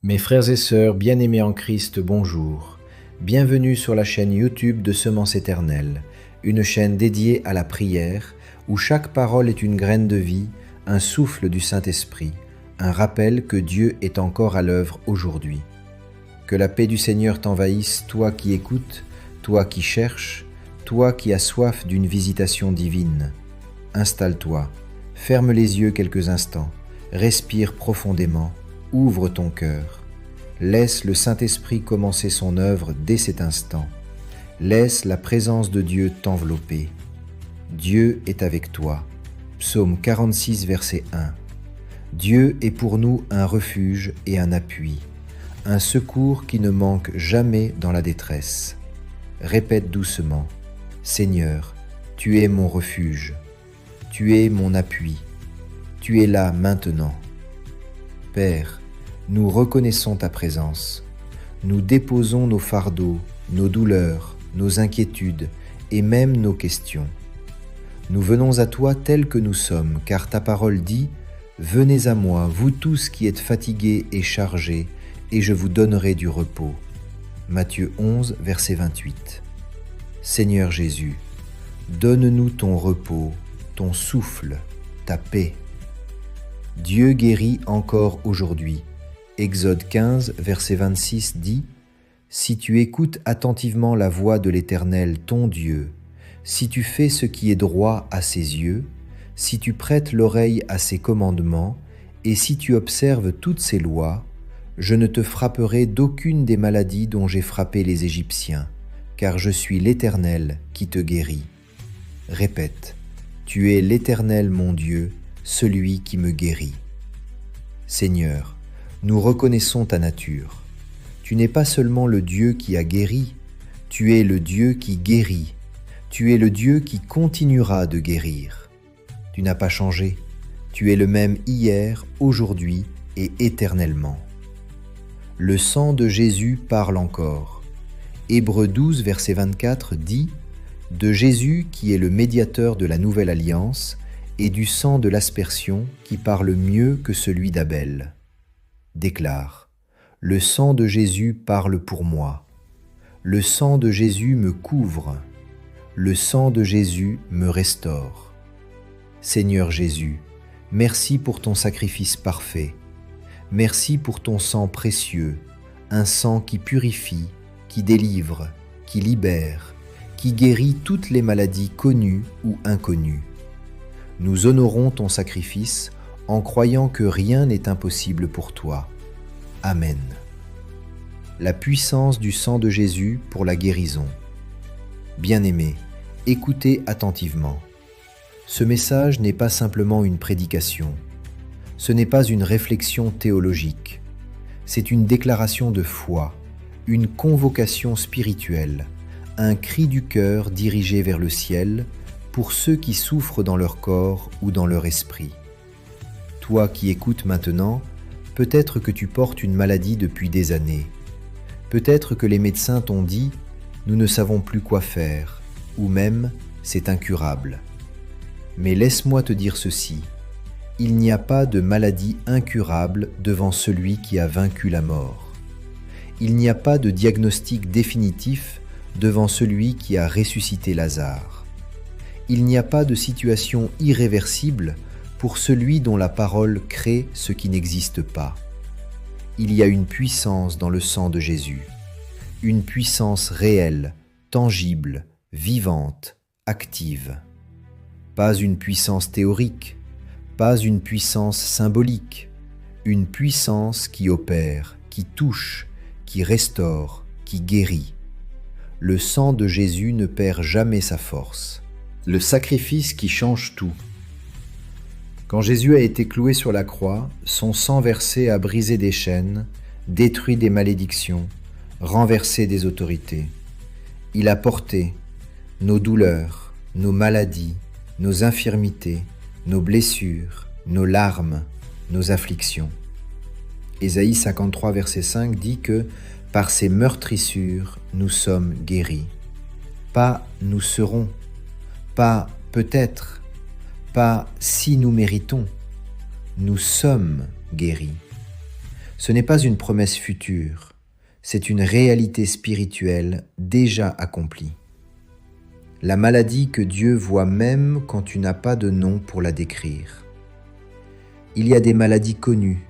Mes frères et sœurs bien-aimés en Christ, bonjour. Bienvenue sur la chaîne YouTube de Semence Éternelle, une chaîne dédiée à la prière où chaque parole est une graine de vie, un souffle du Saint-Esprit, un rappel que Dieu est encore à l'œuvre aujourd'hui. Que la paix du Seigneur t'envahisse, toi qui écoutes, toi qui cherches, toi qui as soif d'une visitation divine. Installe-toi, ferme les yeux quelques instants, respire profondément, ouvre ton cœur. Laisse le Saint-Esprit commencer son œuvre dès cet instant. Laisse la présence de Dieu t'envelopper. Dieu est avec toi. Psaume 46, verset 1. Dieu est pour nous un refuge et un appui, un secours qui ne manque jamais dans la détresse. Répète doucement, Seigneur, tu es mon refuge, tu es mon appui, tu es là maintenant. Père, nous reconnaissons ta présence. Nous déposons nos fardeaux, nos douleurs, nos inquiétudes et même nos questions. Nous venons à toi tels que nous sommes, car ta parole dit « Venez à moi, vous tous qui êtes fatigués et chargés, et je vous donnerai du repos. » Matthieu 11, verset 28. Seigneur Jésus, donne-nous ton repos, ton souffle, ta paix. Dieu guérit encore aujourd'hui. Exode 15, verset 26 dit « Si tu écoutes attentivement la voix de l'Éternel, ton Dieu, si tu fais ce qui est droit à ses yeux, si tu prêtes l'oreille à ses commandements, et si tu observes toutes ses lois, je ne te frapperai d'aucune des maladies dont j'ai frappé les Égyptiens, car je suis l'Éternel qui te guérit. » Répète, « Tu es l'Éternel mon Dieu, celui qui me guérit. » Seigneur, nous reconnaissons ta nature. Tu n'es pas seulement le Dieu qui a guéri, tu es le Dieu qui guérit. Tu es le Dieu qui continuera de guérir. Tu n'as pas changé. Tu es le même hier, aujourd'hui et éternellement. Le sang de Jésus parle encore. Hébreux 12, verset 24 dit « De Jésus qui est le médiateur de la nouvelle alliance et du sang de l'aspersion qui parle mieux que celui d'Abel. » Déclare « Le sang de Jésus parle pour moi. Le sang de Jésus me couvre. Le sang de Jésus me restaure. » Seigneur Jésus, merci pour ton sacrifice parfait. Merci pour ton sang précieux, un sang qui purifie, qui délivre, qui libère, qui guérit toutes les maladies connues ou inconnues. Nous honorons ton sacrifice en croyant que rien n'est impossible pour toi. Amen. La puissance du sang de Jésus pour la guérison. Bien-aimés, écoutez attentivement. Ce message n'est pas simplement une prédication. Ce n'est pas une réflexion théologique. C'est une déclaration de foi, une convocation spirituelle, un cri du cœur dirigé vers le ciel pour ceux qui souffrent dans leur corps ou dans leur esprit. Toi qui écoutes maintenant, peut-être que tu portes une maladie depuis des années. Peut-être que les médecins t'ont dit « nous ne savons plus quoi faire » ou même « c'est incurable ». Mais laisse-moi te dire ceci, il n'y a pas de maladie incurable devant celui qui a vaincu la mort. Il n'y a pas de diagnostic définitif devant celui qui a ressuscité Lazare. Il n'y a pas de situation irréversible pour celui dont la parole crée ce qui n'existe pas. Il y a une puissance dans le sang de Jésus, une puissance réelle, tangible, vivante, active. Pas une puissance théorique, pas une puissance symbolique, une puissance qui opère, qui touche, qui restaure, qui guérit. Le sang de Jésus ne perd jamais sa force. Le sacrifice qui change tout. Quand Jésus a été cloué sur la croix, son sang versé a brisé des chaînes, détruit des malédictions, renversé des autorités. Il a porté nos douleurs, nos maladies, nos infirmités, nos blessures, nos larmes, nos afflictions. Ésaïe 53, verset 5 dit que « Par ses meurtrissures, nous sommes guéris. » Pas « nous serons », pas « peut-être », pas « si nous méritons », nous sommes guéris. Ce n'est pas une promesse future, c'est une réalité spirituelle déjà accomplie. La maladie que Dieu voit même quand tu n'as pas de nom pour la décrire. Il y a des maladies connues,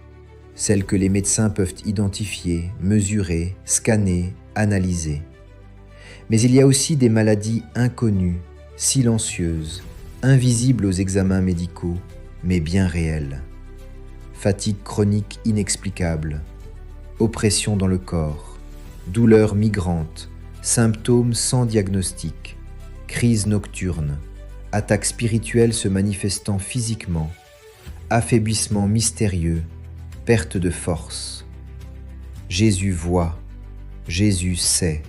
celles que les médecins peuvent identifier, mesurer, scanner, analyser. Mais il y a aussi des maladies inconnues, silencieuses, invisibles aux examens médicaux, mais bien réelles. Fatigue chronique inexplicable, oppression dans le corps, douleurs migrantes, symptômes sans diagnostic, crise nocturne, attaques spirituelles se manifestant physiquement, affaiblissement mystérieux, perte de force. Jésus voit, Jésus sait,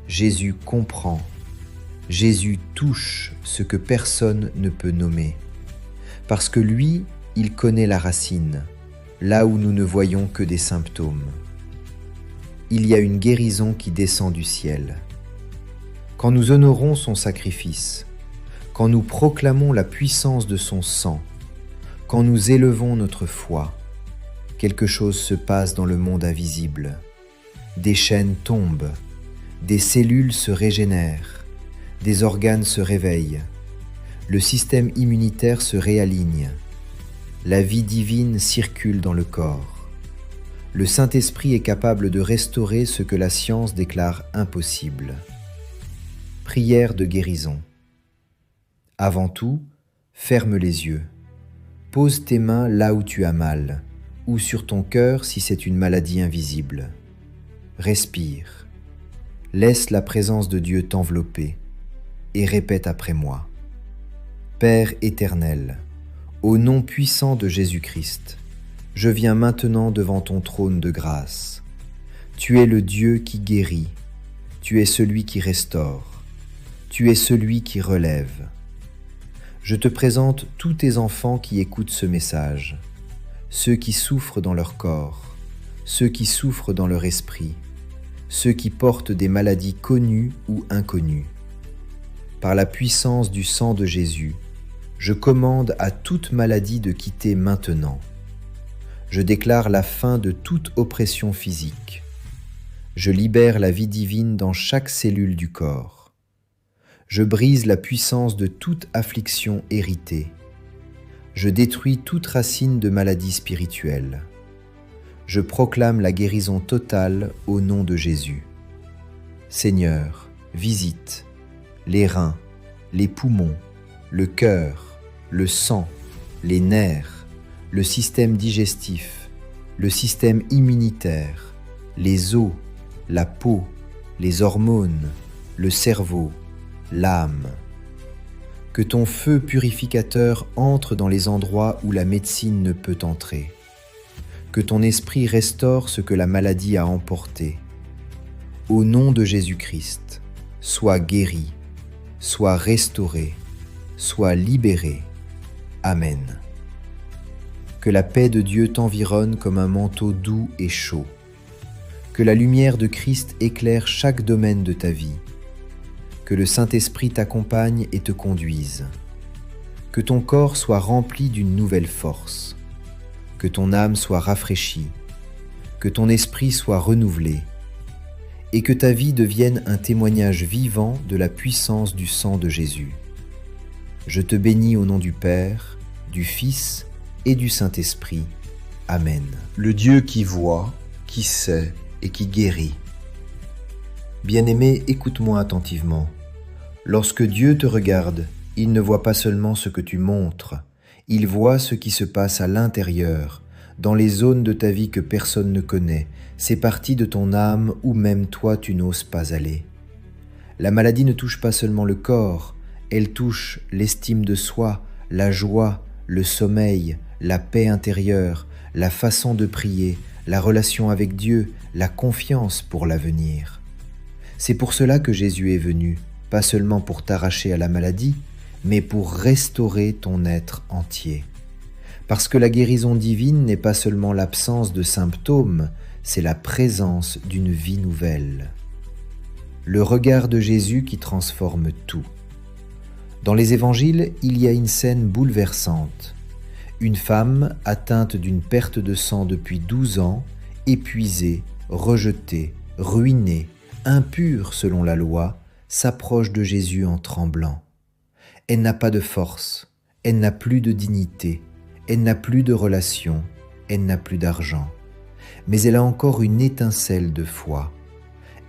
Jésus comprend, Jésus touche ce que personne ne peut nommer. Parce que lui, il connaît la racine, là où nous ne voyons que des symptômes. Il y a une guérison qui descend du ciel. Quand nous honorons son sacrifice, quand nous proclamons la puissance de son sang, quand nous élevons notre foi, quelque chose se passe dans le monde invisible. Des chaînes tombent, des cellules se régénèrent, des organes se réveillent, le système immunitaire se réaligne, la vie divine circule dans le corps. Le Saint-Esprit est capable de restaurer ce que la science déclare impossible. Prière de guérison. Avant tout, ferme les yeux. Pose tes mains là où tu as mal, ou sur ton cœur si c'est une maladie invisible. Respire. Laisse la présence de Dieu t'envelopper et répète après moi. Père éternel, au nom puissant de Jésus-Christ, je viens maintenant devant ton trône de grâce. Tu es le Dieu qui guérit, tu es celui qui restaure, tu es celui qui relève. Je te présente tous tes enfants qui écoutent ce message, ceux qui souffrent dans leur corps, ceux qui souffrent dans leur esprit, ceux qui portent des maladies connues ou inconnues. Par la puissance du sang de Jésus, je commande à toute maladie de quitter maintenant. Je déclare la fin de toute oppression physique. Je libère la vie divine dans chaque cellule du corps. Je brise la puissance de toute affliction héritée. Je détruis toute racine de maladie spirituelle. Je proclame la guérison totale au nom de Jésus. Seigneur, visite les reins, les poumons, le cœur, le sang, les nerfs, le système digestif, le système immunitaire, les os, la peau, les hormones, le cerveau, l'âme. Que ton feu purificateur entre dans les endroits où la médecine ne peut entrer. Que ton esprit restaure ce que la maladie a emporté. Au nom de Jésus-Christ, sois guéri, sois restauré, sois libéré. Amen. Que la paix de Dieu t'environne comme un manteau doux et chaud. Que la lumière de Christ éclaire chaque domaine de ta vie. Que le Saint-Esprit t'accompagne et te conduise. Que ton corps soit rempli d'une nouvelle force. Que ton âme soit rafraîchie. Que ton esprit soit renouvelé. Et que ta vie devienne un témoignage vivant de la puissance du sang de Jésus. Je te bénis au nom du Père, du Fils et du Saint-Esprit. Amen. Le Dieu qui voit, qui sait et qui guérit. Bien-aimé, écoute-moi attentivement. Lorsque Dieu te regarde, il ne voit pas seulement ce que tu montres, il voit ce qui se passe à l'intérieur, dans les zones de ta vie que personne ne connaît, ces parties de ton âme où même toi tu n'oses pas aller. La maladie ne touche pas seulement le corps, elle touche l'estime de soi, la joie, le sommeil, la paix intérieure, la façon de prier, la relation avec Dieu, la confiance pour l'avenir. C'est pour cela que Jésus est venu, pas seulement pour t'arracher à la maladie, mais pour restaurer ton être entier. Parce que la guérison divine n'est pas seulement l'absence de symptômes, c'est la présence d'une vie nouvelle. Le regard de Jésus qui transforme tout. Dans les évangiles, il y a une scène bouleversante. Une femme atteinte d'une perte de sang depuis 12 ans épuisée, rejetée, ruinée, impure selon la loi, s'approche de Jésus en tremblant. Elle n'a pas de force, elle n'a plus de dignité, elle n'a plus de relation, elle n'a plus d'argent. Mais elle a encore une étincelle de foi.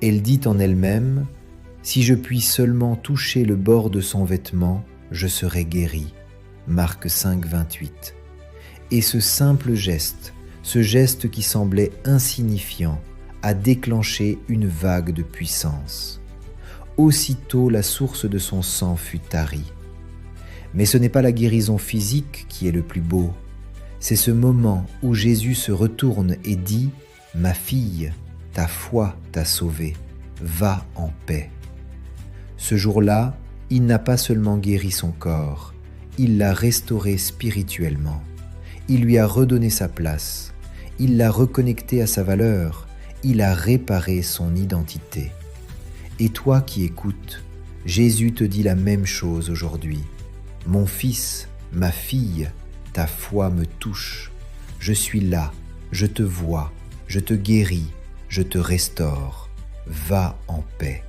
Elle dit en elle-même, « Si je puis seulement toucher le bord de son vêtement, je serai guérie. » Marc 5, 28. Et ce simple geste, ce geste qui semblait insignifiant, a déclenché une vague de puissance. Aussitôt la source de son sang fut tarie. Mais ce n'est pas la guérison physique qui est le plus beau. C'est ce moment où Jésus se retourne et dit « Ma fille, ta foi t'a sauvée, va en paix. » Ce jour-là, il n'a pas seulement guéri son corps, il l'a restauré spirituellement. Il lui a redonné sa place, il l'a reconnecté à sa valeur, il a réparé son identité. Et toi qui écoutes, Jésus te dit la même chose aujourd'hui. « Mon fils, ma fille, ta foi me touche. Je suis là, je te vois, je te guéris, je te restaure. Va en paix. »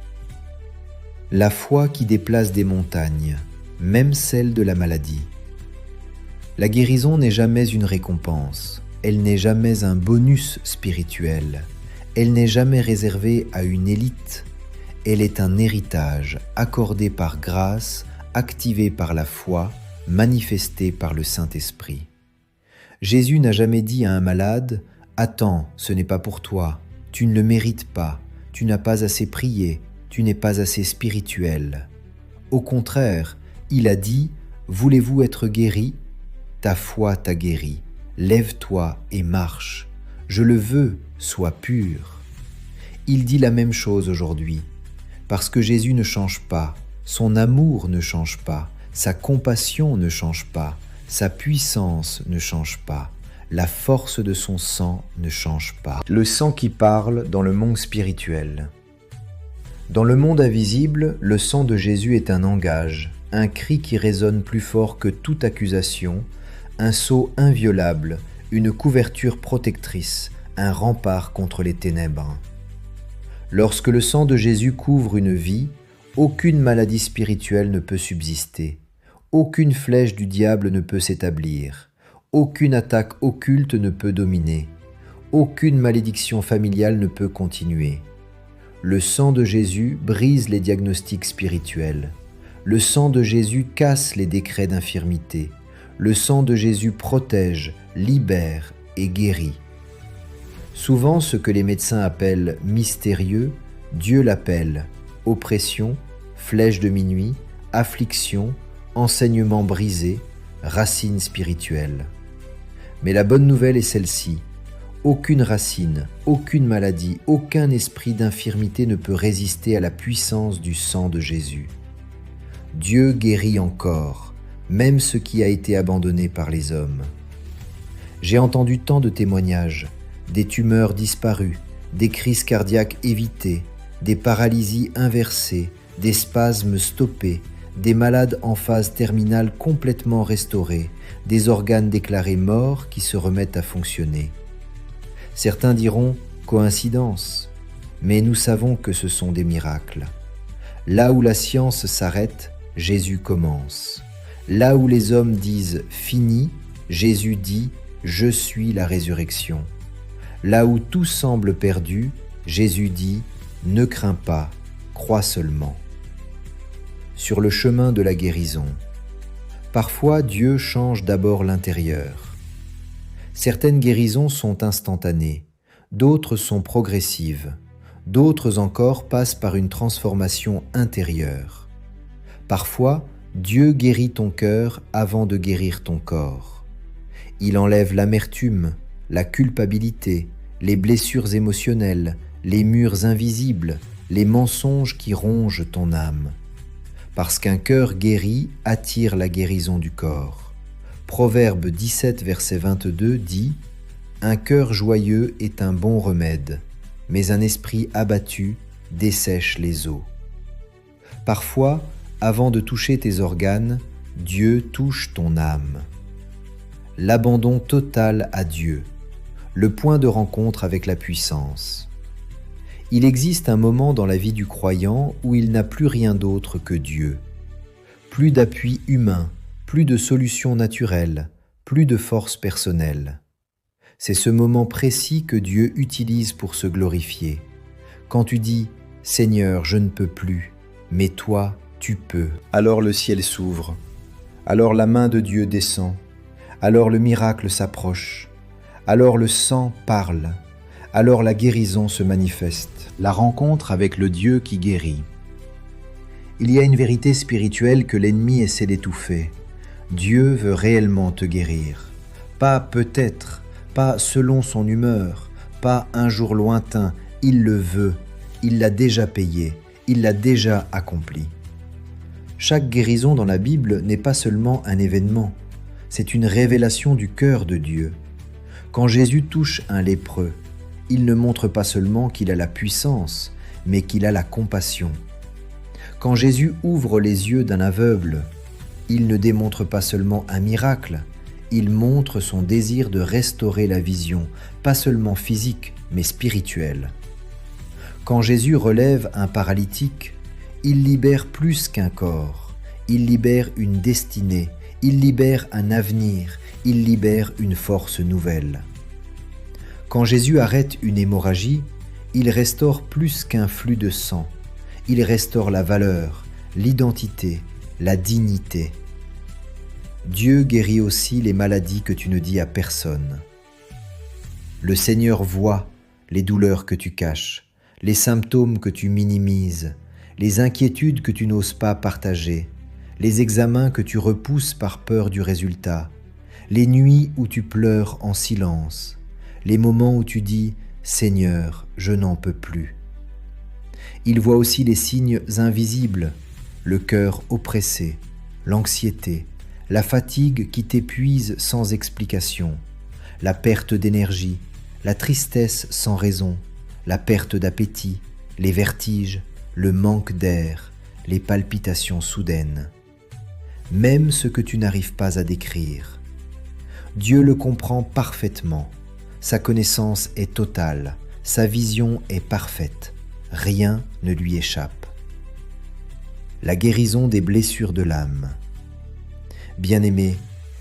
La foi qui déplace des montagnes, même celle de la maladie. La guérison n'est jamais une récompense, elle n'est jamais un bonus spirituel, elle n'est jamais réservée à une élite, elle est un héritage accordé par grâce, activé par la foi, manifesté par le Saint-Esprit. Jésus n'a jamais dit à un malade « Attends, ce n'est pas pour toi, tu ne le mérites pas, tu n'as pas assez prié, tu n'es pas assez spirituel. » Au contraire, il a dit « Voulez-vous être guéri ? Ta foi t'a guéri, lève-toi et marche. Je le veux, sois pur. » Il dit la même chose aujourd'hui, parce que Jésus ne change pas, son amour ne change pas, sa compassion ne change pas, sa puissance ne change pas, la force de son sang ne change pas. Le sang qui parle dans le monde spirituel. Dans le monde invisible, le sang de Jésus est un langage, un cri qui résonne plus fort que toute accusation, un sceau inviolable, une couverture protectrice, un rempart contre les ténèbres. Lorsque le sang de Jésus couvre une vie, aucune maladie spirituelle ne peut subsister, aucune flèche du diable ne peut s'établir, aucune attaque occulte ne peut dominer, aucune malédiction familiale ne peut continuer. Le sang de Jésus brise les diagnostics spirituels. Le sang de Jésus casse les décrets d'infirmité. Le sang de Jésus protège, libère et guérit. Souvent, ce que les médecins appellent mystérieux, Dieu l'appelle oppression, flèche de minuit, affliction, enseignement brisé, racine spirituelle. Mais la bonne nouvelle est celle-ci. Aucune racine, aucune maladie, aucun esprit d'infirmité ne peut résister à la puissance du sang de Jésus. Dieu guérit encore, même ce qui a été abandonné par les hommes. J'ai entendu tant de témoignages, des tumeurs disparues, des crises cardiaques évitées, des paralysies inversées, des spasmes stoppés, des malades en phase terminale complètement restaurés, des organes déclarés morts qui se remettent à fonctionner. Certains diront « coïncidence », mais nous savons que ce sont des miracles. Là où la science s'arrête, Jésus commence. Là où les hommes disent « fini », Jésus dit « je suis la résurrection ». Là où tout semble perdu, Jésus dit « ne crains pas, crois seulement ». Sur le chemin de la guérison, parfois Dieu change d'abord l'intérieur. Certaines guérisons sont instantanées, d'autres sont progressives, d'autres encore passent par une transformation intérieure. Parfois, Dieu guérit ton cœur avant de guérir ton corps. Il enlève l'amertume, la culpabilité, les blessures émotionnelles, les murs invisibles, les mensonges qui rongent ton âme. Parce qu'un cœur guéri attire la guérison du corps. Proverbe 17, verset 22 dit « Un cœur joyeux est un bon remède, mais un esprit abattu dessèche les os. » Parfois, avant de toucher tes organes, Dieu touche ton âme. L'abandon total à Dieu, le point de rencontre avec la puissance. Il existe un moment dans la vie du croyant où il n'a plus rien d'autre que Dieu. Plus d'appui humain, plus de solutions naturelles, plus de force personnelle. C'est ce moment précis que Dieu utilise pour se glorifier. Quand tu dis « Seigneur, je ne peux plus », mais toi, tu peux. Alors le ciel s'ouvre, alors la main de Dieu descend, alors le miracle s'approche, alors le sang parle, alors la guérison se manifeste, la rencontre avec le Dieu qui guérit. Il y a une vérité spirituelle que l'ennemi essaie d'étouffer. Dieu veut réellement te guérir. Pas peut-être, pas selon son humeur, pas un jour lointain, il le veut, il l'a déjà payé, il l'a déjà accompli. Chaque guérison dans la Bible n'est pas seulement un événement, c'est une révélation du cœur de Dieu. Quand Jésus touche un lépreux, il ne montre pas seulement qu'il a la puissance, mais qu'il a la compassion. Quand Jésus ouvre les yeux d'un aveugle, il ne démontre pas seulement un miracle, il montre son désir de restaurer la vision, pas seulement physique, mais spirituelle. Quand Jésus relève un paralytique, il libère plus qu'un corps, il libère une destinée, il libère un avenir, il libère une force nouvelle. Quand Jésus arrête une hémorragie, il restaure plus qu'un flux de sang, il restaure la valeur, l'identité, la dignité. Dieu guérit aussi les maladies que tu ne dis à personne. Le Seigneur voit les douleurs que tu caches, les symptômes que tu minimises, les inquiétudes que tu n'oses pas partager, les examens que tu repousses par peur du résultat, les nuits où tu pleures en silence, les moments où tu dis « Seigneur, je n'en peux plus ». Il voit aussi les signes invisibles, le cœur oppressé, l'anxiété, la fatigue qui t'épuise sans explication, la perte d'énergie, la tristesse sans raison, la perte d'appétit, les vertiges, le manque d'air, les palpitations soudaines. Même ce que tu n'arrives pas à décrire. Dieu le comprend parfaitement, sa connaissance est totale, sa vision est parfaite, rien ne lui échappe. La guérison des blessures de l'âme. Bien-aimé,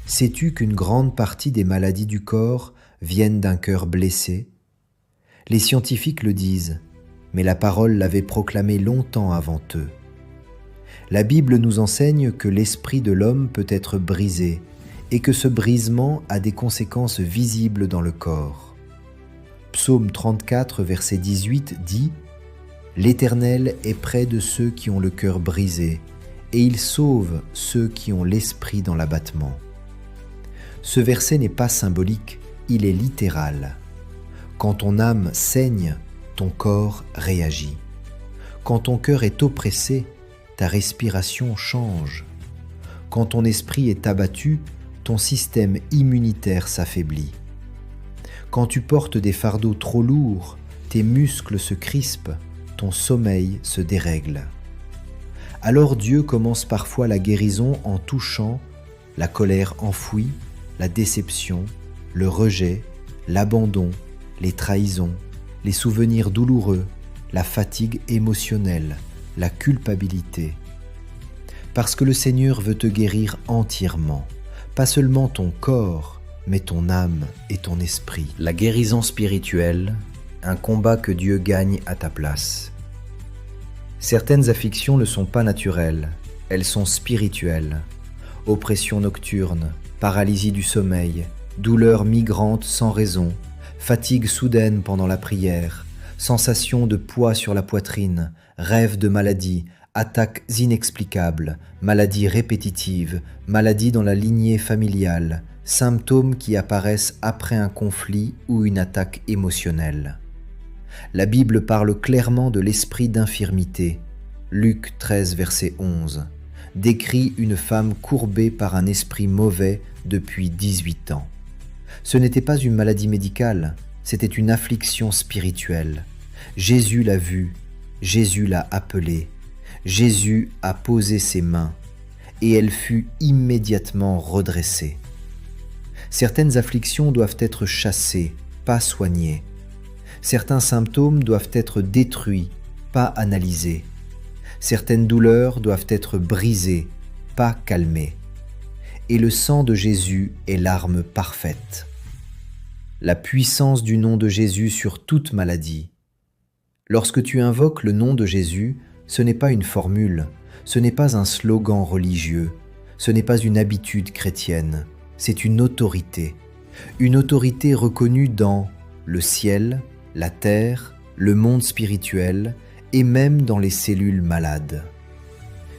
sais-tu qu'une grande partie des maladies du corps viennent d'un cœur blessé? Les scientifiques le disent, mais la parole l'avait proclamé longtemps avant eux. La Bible nous enseigne que l'esprit de l'homme peut être brisé et que ce brisement a des conséquences visibles dans le corps. Psaume 34, verset 18 dit « L'Éternel est près de ceux qui ont le cœur brisé, et il sauve ceux qui ont l'esprit dans l'abattement. » Ce verset n'est pas symbolique, il est littéral. Quand ton âme saigne, ton corps réagit. Quand ton cœur est oppressé, ta respiration change. Quand ton esprit est abattu, ton système immunitaire s'affaiblit. Quand tu portes des fardeaux trop lourds, tes muscles se crispent, ton sommeil se dérègle. Alors Dieu commence parfois la guérison en touchant la colère enfouie, la déception, le rejet, l'abandon, les trahisons, les souvenirs douloureux, la fatigue émotionnelle, la culpabilité. Parce que le Seigneur veut te guérir entièrement, pas seulement ton corps, mais ton âme et ton esprit. La guérison spirituelle, un combat que Dieu gagne à ta place. Certaines afflictions ne sont pas naturelles, elles sont spirituelles. Oppression nocturne, paralysie du sommeil, douleurs migrantes sans raison, fatigue soudaine pendant la prière, sensation de poids sur la poitrine, rêve de maladie, attaques inexplicables, maladies répétitives, maladies dans la lignée familiale, symptômes qui apparaissent après un conflit ou une attaque émotionnelle. La Bible parle clairement de l'esprit d'infirmité. Luc 13, verset 11, décrit une femme courbée par un esprit mauvais depuis 18 ans. Ce n'était pas une maladie médicale, c'était une affliction spirituelle. Jésus l'a vue, Jésus l'a appelée, Jésus a posé ses mains et elle fut immédiatement redressée. Certaines afflictions doivent être chassées, pas soignés. Certains symptômes doivent être détruits, pas analysés. Certaines douleurs doivent être brisées, pas calmées. Et le sang de Jésus est l'arme parfaite. La puissance du nom de Jésus sur toute maladie. Lorsque tu invoques le nom de Jésus, ce n'est pas une formule, ce n'est pas un slogan religieux, ce n'est pas une habitude chrétienne, c'est une autorité reconnue dans le ciel, la terre, le monde spirituel et même dans les cellules malades.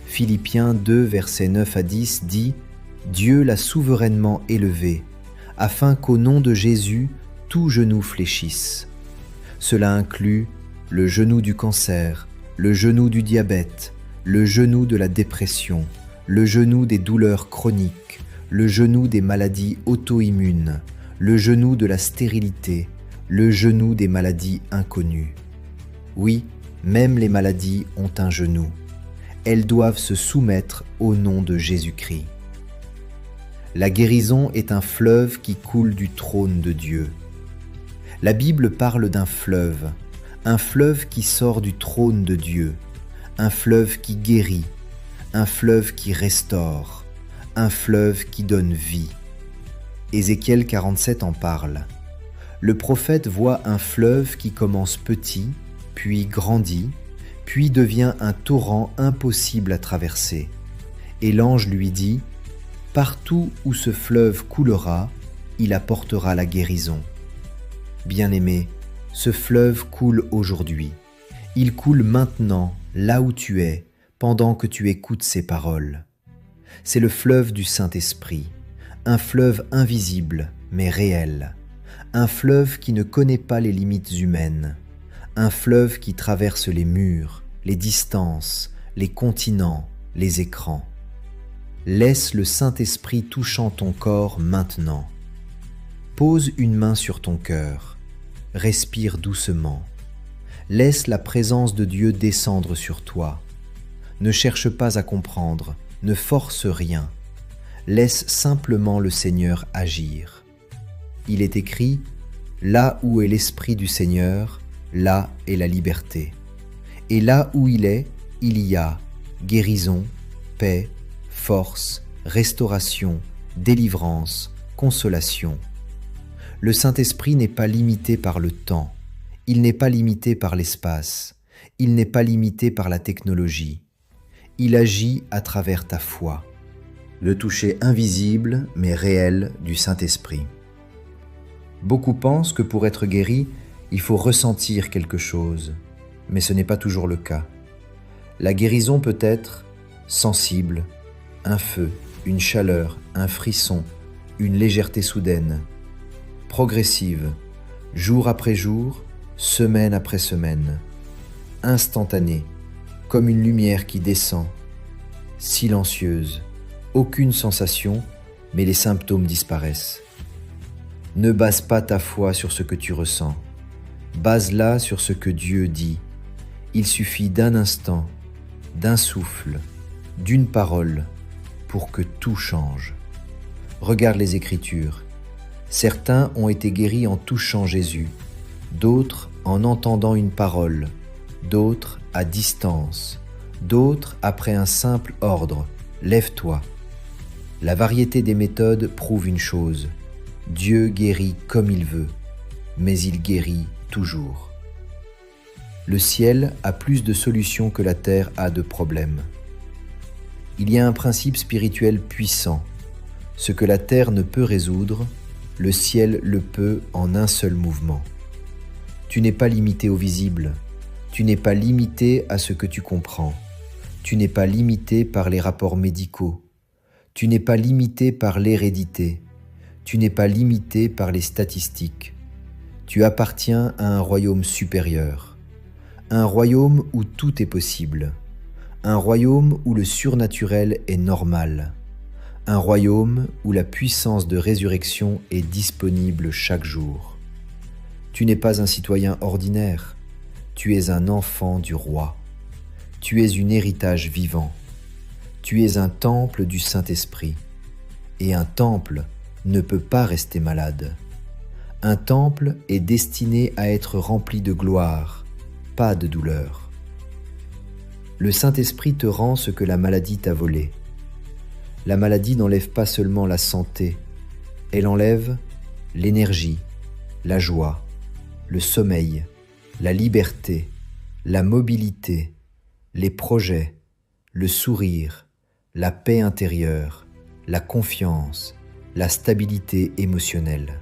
Philippiens 2, versets 9 à 10 dit « Dieu l'a souverainement élevé, afin qu'au nom de Jésus, tout genou fléchisse. » Cela inclut le genou du cancer, le genou du diabète, le genou de la dépression, le genou des douleurs chroniques, le genou des maladies auto-immunes, le genou de la stérilité, le genou des maladies inconnues. Oui, même les maladies ont un genou. Elles doivent se soumettre au nom de Jésus-Christ. La guérison est un fleuve qui coule du trône de Dieu. La Bible parle d'un fleuve, un fleuve qui sort du trône de Dieu, un fleuve qui guérit, un fleuve qui restaure, un fleuve qui donne vie. Ézéchiel 47 en parle. Le prophète voit un fleuve qui commence petit, puis grandit, puis devient un torrent impossible à traverser. Et l'ange lui dit « Partout où ce fleuve coulera, il apportera la guérison. » Bien-aimé, ce fleuve coule aujourd'hui. Il coule maintenant, là où tu es, pendant que tu écoutes ces paroles. C'est le fleuve du Saint-Esprit, un fleuve invisible, mais réel. Un fleuve qui ne connaît pas les limites humaines. Un fleuve qui traverse les murs, les distances, les continents, les écrans. Laisse le Saint-Esprit touchant ton corps maintenant. Pose une main sur ton cœur. Respire doucement. Laisse la présence de Dieu descendre sur toi. Ne cherche pas à comprendre, ne force rien. Laisse simplement le Seigneur agir. Il est écrit « Là où est l'Esprit du Seigneur, là est la liberté. Et là où il y a guérison, paix, force, restauration, délivrance, consolation. » Le Saint-Esprit n'est pas limité par le temps, il n'est pas limité par l'espace, il n'est pas limité par la technologie. Il agit à travers ta foi. Le toucher invisible mais réel du Saint-Esprit. Beaucoup pensent que pour être guéri, il faut ressentir quelque chose, mais ce n'est pas toujours le cas. La guérison peut être sensible, un feu, une chaleur, un frisson, une légèreté soudaine, progressive, jour après jour, semaine après semaine, instantanée, comme une lumière qui descend, silencieuse, aucune sensation, mais les symptômes disparaissent. Ne base pas ta foi sur ce que tu ressens, base-la sur ce que Dieu dit. Il suffit d'un instant, d'un souffle, d'une parole pour que tout change. Regarde les Écritures. Certains ont été guéris en touchant Jésus, d'autres en entendant une parole, d'autres à distance, d'autres après un simple ordre « Lève-toi ». La variété des méthodes prouve une chose, Dieu guérit comme il veut, mais il guérit toujours. Le ciel a plus de solutions que la terre a de problèmes. Il y a un principe spirituel puissant. Ce que la terre ne peut résoudre, le ciel le peut en un seul mouvement. Tu n'es pas limité au visible, tu n'es pas limité à ce que tu comprends, tu n'es pas limité par les rapports médicaux, tu n'es pas limité par l'hérédité, tu n'es pas limité par les statistiques. Tu appartiens à un royaume supérieur, un royaume où tout est possible, un royaume où le surnaturel est normal, un royaume où la puissance de résurrection est disponible chaque jour. Tu n'es pas un citoyen ordinaire, tu es un enfant du roi. Tu es un héritage vivant. Tu es un temple du Saint-Esprit. Et un temple ne peut pas rester malade. Un temple est destiné à être rempli de gloire, pas de douleur. Le Saint-Esprit te rend ce que la maladie t'a volé. La maladie n'enlève pas seulement la santé, elle enlève l'énergie, la joie, le sommeil, la liberté, la mobilité, les projets, le sourire, la paix intérieure, la confiance, la stabilité émotionnelle.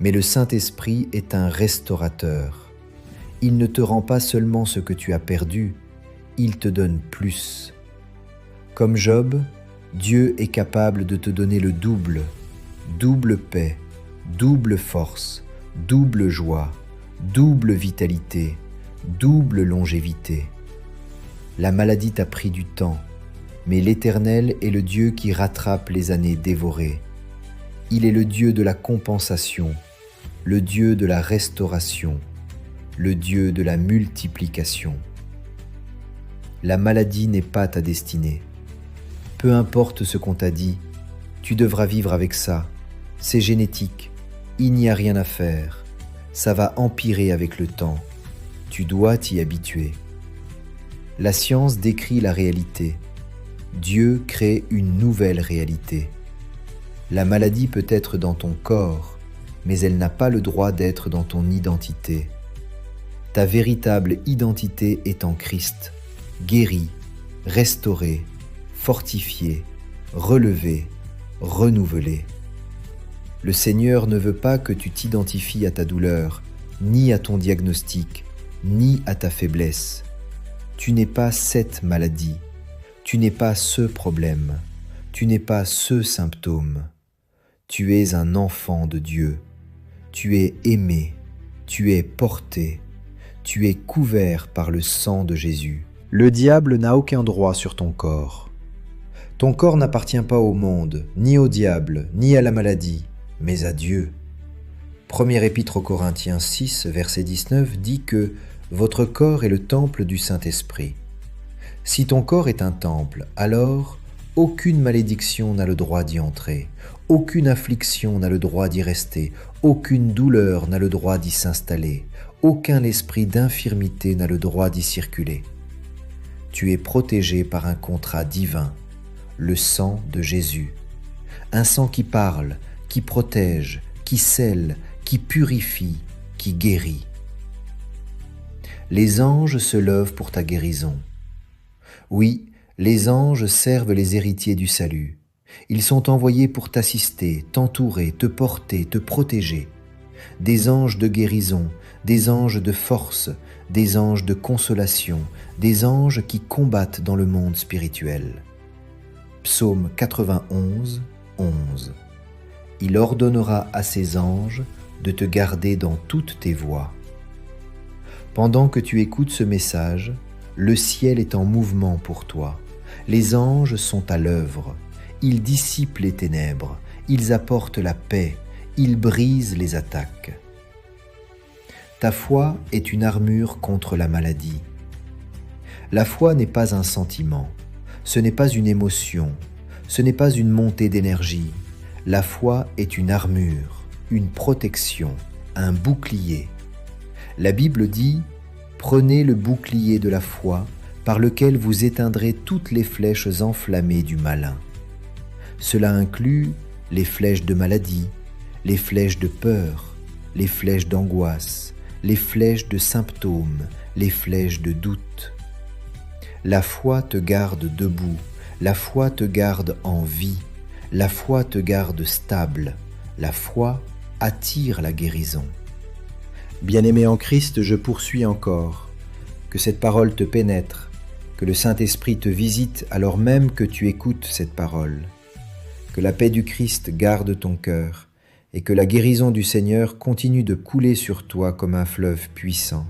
Mais le Saint-Esprit est un restaurateur. Il ne te rend pas seulement ce que tu as perdu, il te donne plus. Comme Job, Dieu est capable de te donner le double, double paix, double force, double joie, double vitalité, double longévité. La maladie t'a pris du temps, mais l'Éternel est le Dieu qui rattrape les années dévorées. Il est le Dieu de la compensation, le Dieu de la restauration, le Dieu de la multiplication. La maladie n'est pas ta destinée. Peu importe ce qu'on t'a dit, tu devras vivre avec ça. C'est génétique, il n'y a rien à faire. Ça va empirer avec le temps. Tu dois t'y habituer. La science décrit la réalité. Dieu crée une nouvelle réalité. La maladie peut être dans ton corps, mais elle n'a pas le droit d'être dans ton identité. Ta véritable identité est en Christ, guéri, restauré, fortifié, relevé, renouvelé. Le Seigneur ne veut pas que tu t'identifies à ta douleur, ni à ton diagnostic, ni à ta faiblesse. Tu n'es pas cette maladie, tu n'es pas ce problème, tu n'es pas ce symptôme. Tu es un enfant de Dieu, tu es aimé, tu es porté, tu es couvert par le sang de Jésus. Le diable n'a aucun droit sur ton corps. Ton corps n'appartient pas au monde, ni au diable, ni à la maladie, mais à Dieu. Première épître aux Corinthiens 6, verset 19 dit que « Votre corps est le temple du Saint-Esprit ». Si ton corps est un temple, alors aucune malédiction n'a le droit d'y entrer, aucune affliction n'a le droit d'y rester, aucune douleur n'a le droit d'y s'installer, aucun esprit d'infirmité n'a le droit d'y circuler. Tu es protégé par un contrat divin, le sang de Jésus. Un sang qui parle, qui protège, qui scelle, qui purifie, qui guérit. Les anges se lèvent pour ta guérison. Oui, les anges servent les héritiers du salut. Ils sont envoyés pour t'assister, t'entourer, te porter, te protéger. Des anges de guérison, des anges de force, des anges de consolation, des anges qui combattent dans le monde spirituel. Psaume 91, 11. Il ordonnera à ses anges de te garder dans toutes tes voies. Pendant que tu écoutes ce message, le ciel est en mouvement pour toi. Les anges sont à l'œuvre. Ils dissipent les ténèbres. Ils apportent la paix. Ils brisent les attaques. Ta foi est une armure contre la maladie. La foi n'est pas un sentiment. Ce n'est pas une émotion. Ce n'est pas une montée d'énergie. La foi est une armure, une protection, un bouclier. La Bible dit « Prenez le bouclier de la foi par lequel vous éteindrez toutes les flèches enflammées du malin. » Cela inclut les flèches de maladie, les flèches de peur, les flèches d'angoisse, les flèches de symptômes, les flèches de doute. La foi te garde debout, la foi te garde en vie, la foi te garde stable, la foi attire la guérison. Bien-aimé en Christ, je poursuis encore. Que cette parole te pénètre, que le Saint-Esprit te visite alors même que tu écoutes cette parole. Que la paix du Christ garde ton cœur et que la guérison du Seigneur continue de couler sur toi comme un fleuve puissant,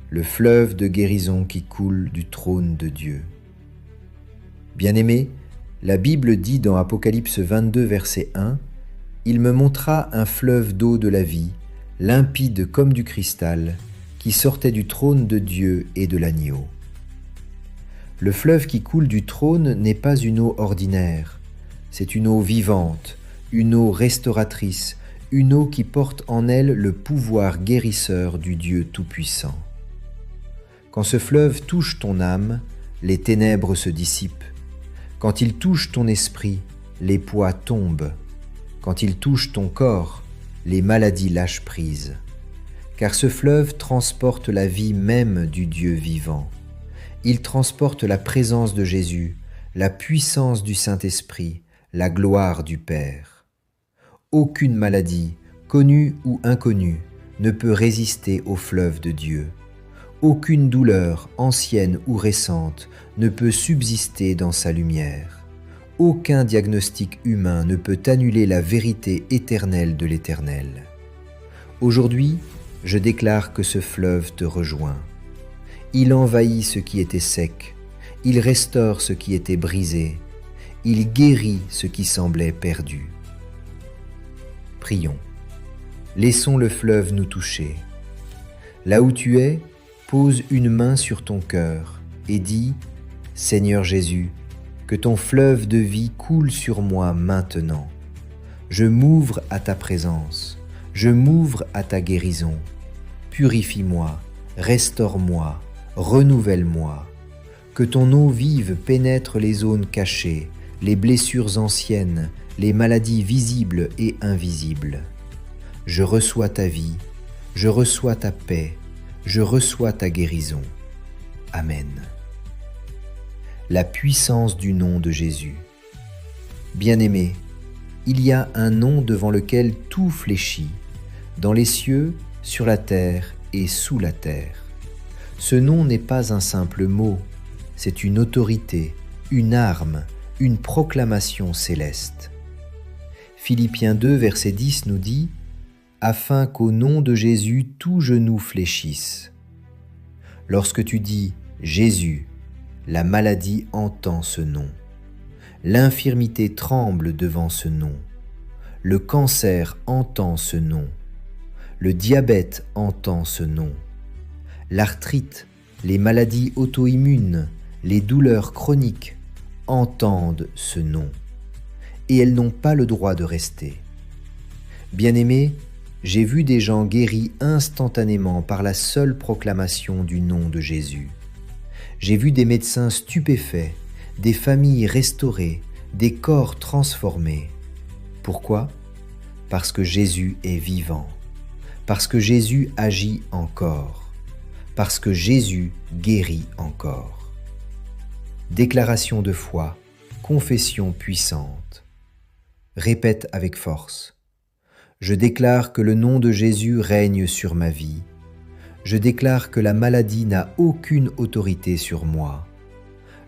le fleuve de guérison qui coule du trône de Dieu. Bien-aimé, la Bible dit dans Apocalypse 22, verset 1, « Il me montra un fleuve d'eau de la vie, limpide comme du cristal, qui sortait du trône de Dieu et de l'agneau. » Le fleuve qui coule du trône n'est pas une eau ordinaire, c'est une eau vivante, une eau restauratrice, une eau qui porte en elle le pouvoir guérisseur du Dieu Tout-Puissant. Quand ce fleuve touche ton âme, les ténèbres se dissipent. Quand il touche ton esprit, les poids tombent. Quand il touche ton corps, les maladies lâchent prise. Car ce fleuve transporte la vie même du Dieu vivant. Il transporte la présence de Jésus, la puissance du Saint-Esprit, la gloire du Père. Aucune maladie, connue ou inconnue, ne peut résister au fleuve de Dieu. Aucune douleur, ancienne ou récente, ne peut subsister dans sa lumière. Aucun diagnostic humain ne peut annuler la vérité éternelle de l'Éternel. Aujourd'hui, je déclare que ce fleuve te rejoint. Il envahit ce qui était sec, il restaure ce qui était brisé, il guérit ce qui semblait perdu. Prions. Laissons le fleuve nous toucher. Là où tu es, pose une main sur ton cœur et dis « Seigneur Jésus, que ton fleuve de vie coule sur moi maintenant. Je m'ouvre à ta présence, je m'ouvre à ta guérison. Purifie-moi, restaure-moi, renouvelle-moi. Que ton eau vive pénètre les zones cachées, les blessures anciennes, les maladies visibles et invisibles. Je reçois ta vie, je reçois ta paix, je reçois ta guérison. Amen. La puissance du nom de Jésus. Bien-aimé, il y a un nom devant lequel tout fléchit, dans les cieux, sur la terre et sous la terre. Ce nom n'est pas un simple mot, c'est une autorité, une arme, une proclamation céleste. Philippiens 2, verset 10 nous dit « Afin qu'au nom de Jésus tout genou fléchisse ». Lorsque tu dis « Jésus », la maladie entend ce nom. L'infirmité tremble devant ce nom. Le cancer entend ce nom. Le diabète entend ce nom. L'arthrite, les maladies auto-immunes, les douleurs chroniques entendent ce nom. Et elles n'ont pas le droit de rester. Bien-aimés, j'ai vu des gens guéris instantanément par la seule proclamation du nom de Jésus. J'ai vu des médecins stupéfaits, des familles restaurées, des corps transformés. Pourquoi ? Parce que Jésus est vivant, parce que Jésus agit encore, parce que Jésus guérit encore. Déclaration de foi, confession puissante. Répète avec force. Je déclare que le nom de Jésus règne sur ma vie. Je déclare que la maladie n'a aucune autorité sur moi.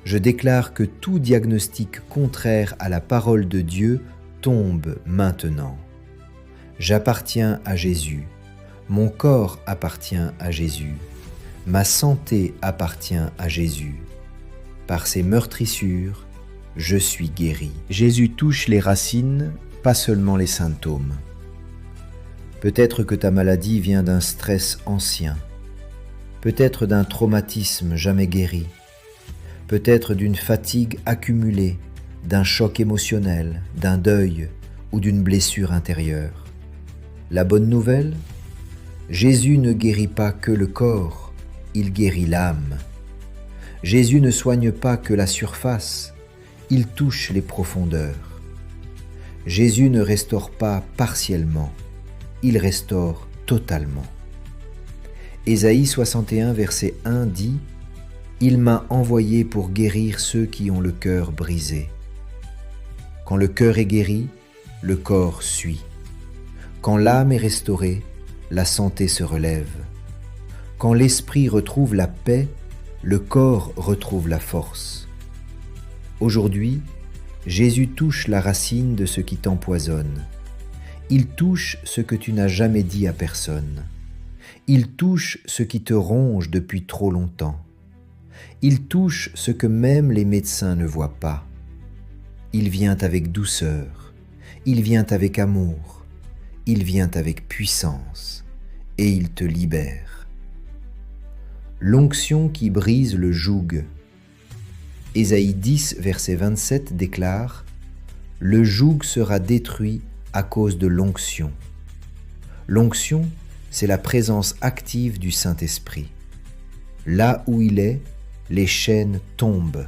Je déclare que tout diagnostic contraire à la parole de Dieu tombe maintenant. J'appartiens à Jésus. Mon corps appartient à Jésus. Ma santé appartient à Jésus. Par ses meurtrissures, je suis guéri. Jésus touche les racines, pas seulement les symptômes. Peut-être que ta maladie vient d'un stress ancien, peut-être d'un traumatisme jamais guéri, peut-être d'une fatigue accumulée, d'un choc émotionnel, d'un deuil ou d'une blessure intérieure. La bonne nouvelle ? Jésus ne guérit pas que le corps, il guérit l'âme. Jésus ne soigne pas que la surface, il touche les profondeurs. Jésus ne restaure pas partiellement, il restaure totalement. Ésaïe 61, verset 1 dit « Il m'a envoyé pour guérir ceux qui ont le cœur brisé. » Quand le cœur est guéri, le corps suit. Quand l'âme est restaurée, la santé se relève. Quand l'esprit retrouve la paix, le corps retrouve la force. Aujourd'hui, Jésus touche la racine de ce qui t'empoisonne. Il touche ce que tu n'as jamais dit à personne. Il touche ce qui te ronge depuis trop longtemps. Il touche ce que même les médecins ne voient pas. Il vient avec douceur, il vient avec amour, il vient avec puissance et il te libère. L'onction qui brise le joug. Ésaïe 10, verset 27 déclare « Le joug sera détruit à cause de l'onction. L'onction, c'est la présence active du Saint-Esprit. Là où il est, les chaînes tombent,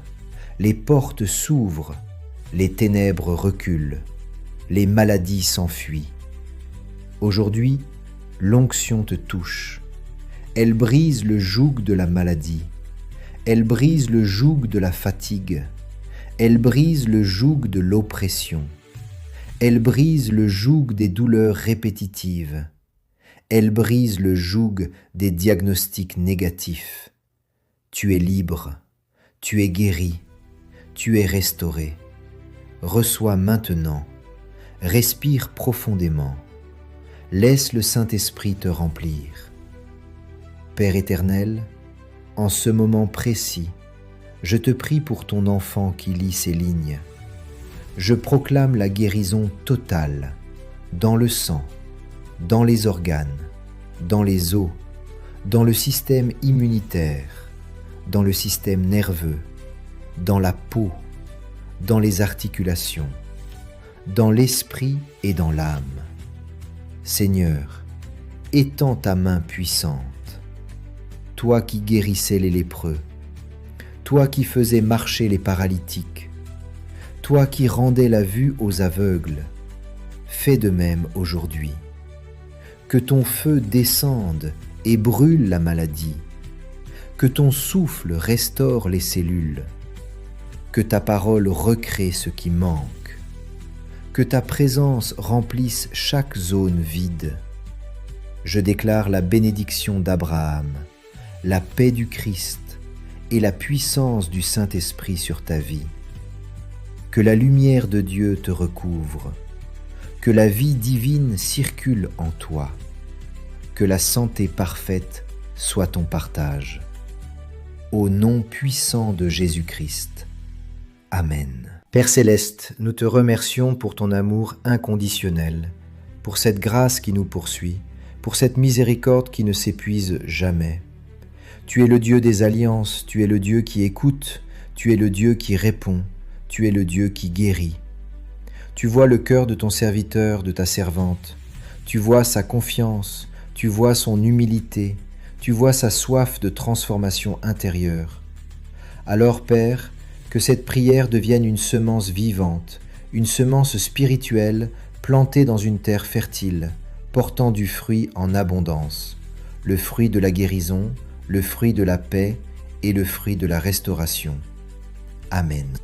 les portes s'ouvrent, les ténèbres reculent, les maladies s'enfuient. Aujourd'hui, l'onction te touche. Elle brise le joug de la maladie. Elle brise le joug de la fatigue. Elle brise le joug de l'oppression. Elle brise le joug des douleurs répétitives. Elle brise le joug des diagnostics négatifs. Tu es libre, tu es guéri, tu es restauré. Reçois maintenant, respire profondément. Laisse le Saint-Esprit te remplir. Père éternel, en ce moment précis, je te prie pour ton enfant qui lit ces lignes. Je proclame la guérison totale dans le sang, dans les organes, dans les os, dans le système immunitaire, dans le système nerveux, dans la peau, dans les articulations, dans l'esprit et dans l'âme. Seigneur, étends ta main puissante, toi qui guérissais les lépreux, toi qui faisais marcher les paralytiques, toi qui rendais la vue aux aveugles, fais de même aujourd'hui. Que ton feu descende et brûle la maladie, que ton souffle restaure les cellules, que ta parole recrée ce qui manque, que ta présence remplisse chaque zone vide. Je déclare la bénédiction d'Abraham, la paix du Christ et la puissance du Saint-Esprit sur ta vie. Que la lumière de Dieu te recouvre, que la vie divine circule en toi, que la santé parfaite soit ton partage. Au nom puissant de Jésus-Christ. Amen. Père Céleste, nous te remercions pour ton amour inconditionnel, pour cette grâce qui nous poursuit, pour cette miséricorde qui ne s'épuise jamais. Tu es le Dieu des alliances, tu es le Dieu qui écoute, tu es le Dieu qui répond, tu es le Dieu qui guérit. Tu vois le cœur de ton serviteur, de ta servante, tu vois sa confiance, tu vois son humilité, tu vois sa soif de transformation intérieure. Alors, Père, que cette prière devienne une semence vivante, une semence spirituelle plantée dans une terre fertile, portant du fruit en abondance, le fruit de la guérison, le fruit de la paix et le fruit de la restauration. Amen.